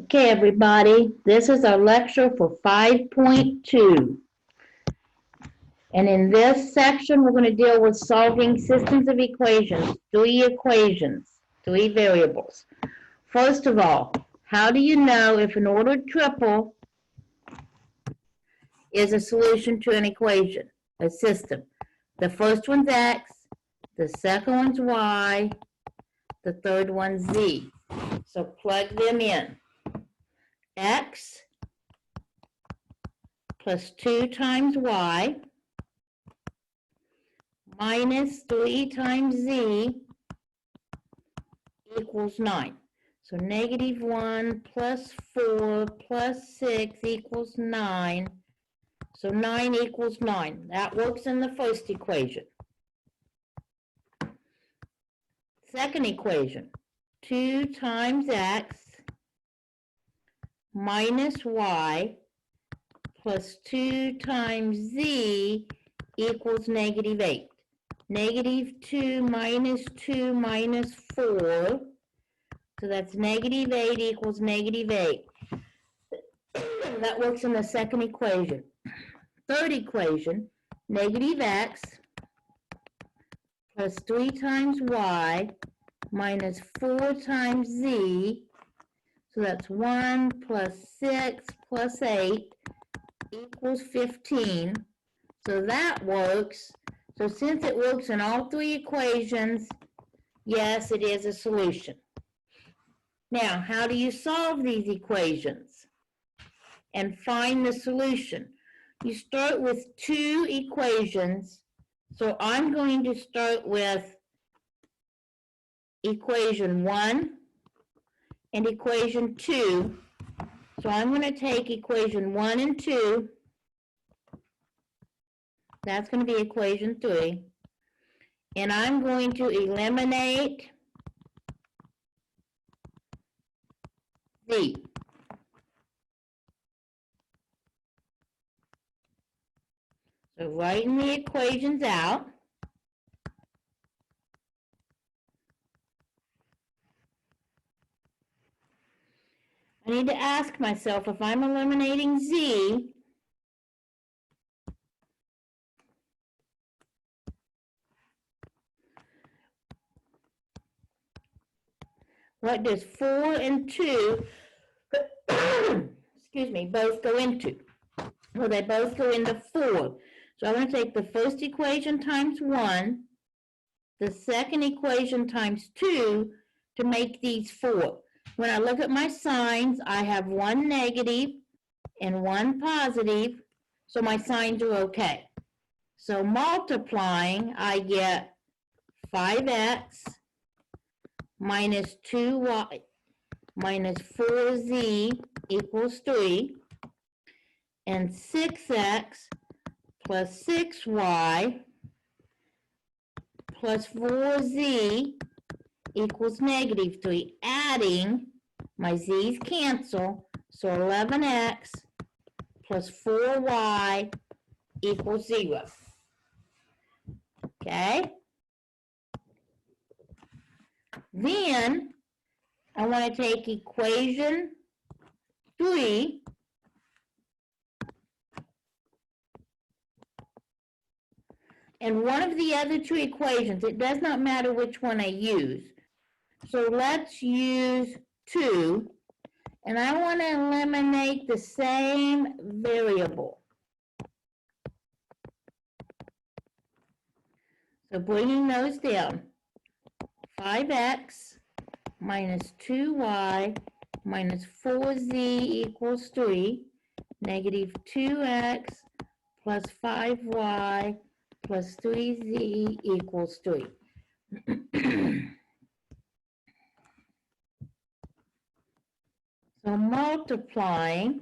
Okay, everybody, this is our lecture for 5.2. And in this section, we're going to deal with solving systems of equations, three variables. First of all, how do you know if an ordered triple is a solution to an equation, a system? The first one's x, the second one's y, the third one's z. So plug them in. X plus 2 times y minus 3 times z equals 9. So negative 1 plus 4 plus 6 equals 9. So 9 equals 9. That works in the first equation. Second equation, 2 times x minus y plus 2 times z equals negative 8. Negative 2 minus 2 minus 4. So that's negative 8 equals negative 8. That works in the second equation. Third equation, negative x plus 3 times y minus 4 times z. So that's 1 plus 6 plus 8 equals 15. So that works. So since it works in all three equations, yes, it is a solution. Now, how do you solve these equations and find the solution? You start with two equations. So I'm going to start with equation 1 and equation 2. So I'm going to take equation 1 and 2. That's going to be equation 3. And I'm going to eliminate z. So writing the equations out. I need to ask myself, if I'm eliminating z, what does 4 and 2, excuse me, both go into? Well, they both go into 4. So I'm going to take the first equation times 1, the second equation times 2 to make these 4. When I look at my signs, I have one negative and one positive, so my signs are okay. So multiplying, I get 5x minus 2y minus 4z equals 3, and 6x plus 6y plus 4z equals negative 3. Adding, my z's cancel, so 11x plus 4y equals 0. Okay? Then I want to take equation 3 and one of the other two equations. It does not matter which one I use. So let's use 2, and I want to eliminate the same variable. So bringing those down, 5x minus 2y minus 4z equals 3, negative 2x plus 5y plus 3z equals 3. So multiplying,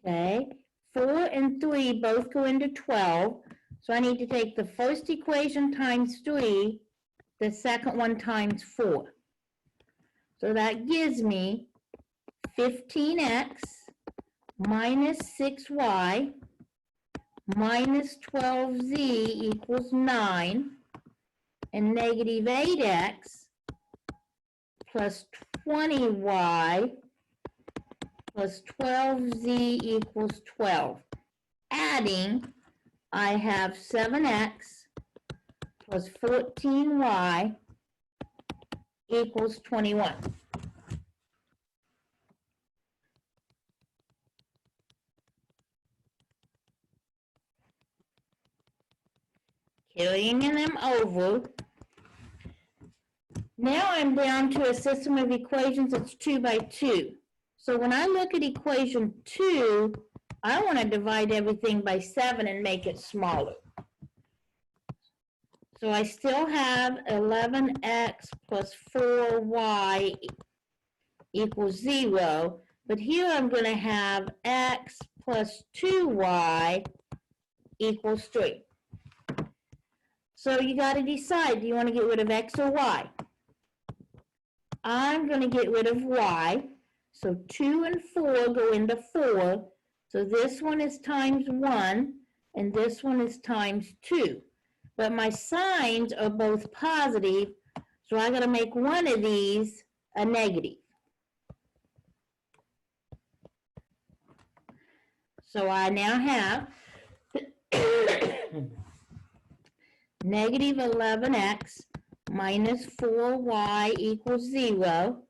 okay, 4 and 3 both go into 12. So I need to take the first equation times 3, the second one times 4. So that gives me 15x minus 6y minus 12z equals 9, and negative 8x plus 20y plus 12z equals 12. Adding, I have 7x plus 14y equals 21. Carrying them over. Now I'm down to a system of equations that's 2 by 2. So when I look at equation 2, I want to divide everything by 7 and make it smaller. So I still have 11x plus 4y equals 0, but here I'm going to have x plus 2y equals 3. So you got to decide, do you want to get rid of x or y? I'm going to get rid of y, so 2 and 4 go into 4, so this one is times 1, and this one is times 2. But my signs are both positive, so I got to make one of these a negative. So I now have negative 11x minus 4y equals 0,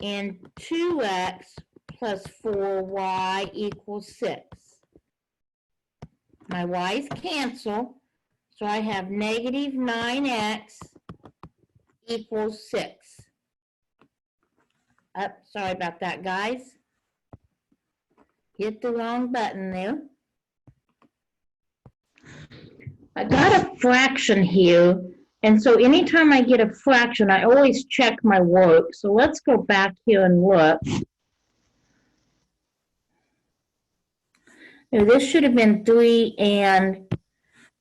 and 2x plus 4y equals 6. My y's cancel, so I have negative 9x equals 6. Sorry about that, guys. Hit the wrong button there. I got a fraction here, and so anytime I get a fraction, I always check my work. So let's go back here and look. Now, this should have been 3 and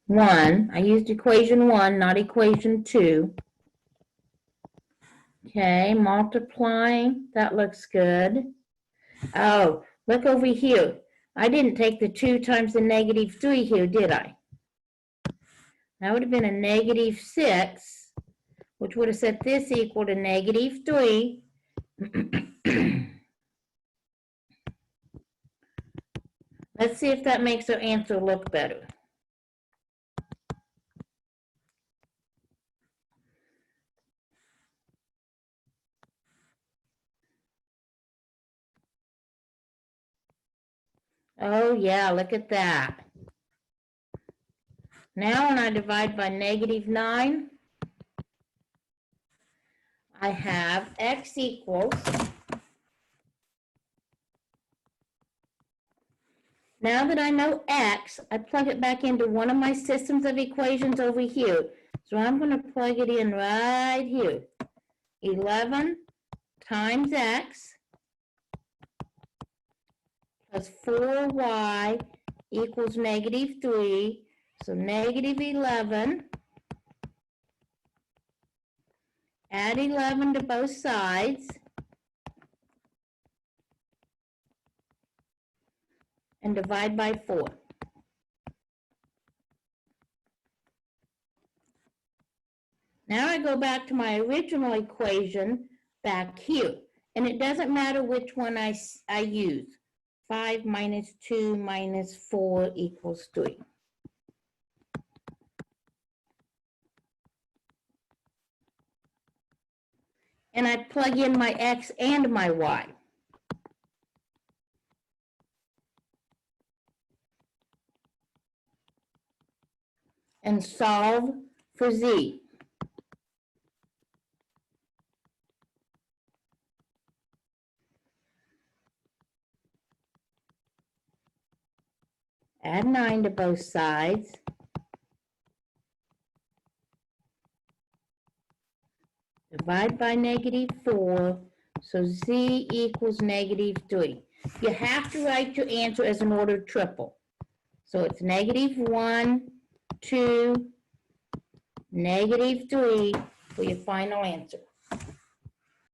1. I used equation 1, not equation 2. Okay, multiplying, that looks good. Oh, look over here. I didn't take the 2 times the negative 3 here, did I? That would have been a negative 6, which would have set this equal to negative 3. Let's see if that makes our answer look better. Oh yeah, look at that. Now when I divide by negative 9, I have x equals, now that I know x, I plug it back into one of my systems of equations over here. So I'm going to plug it in right here. 11 times x plus 4y equals negative 3. So negative 11. Add 11 to both sides. And divide by 4. Now I go back to my original equation back here. And it doesn't matter which one I use. 5 minus 2 minus 4 equals 3. And I plug in my x and my y. And solve for z. Add 9 to both sides. Divide by negative 4, so z equals negative 3. You have to write your answer as an ordered triple. So it's negative 1, 2, negative 3 for your final answer.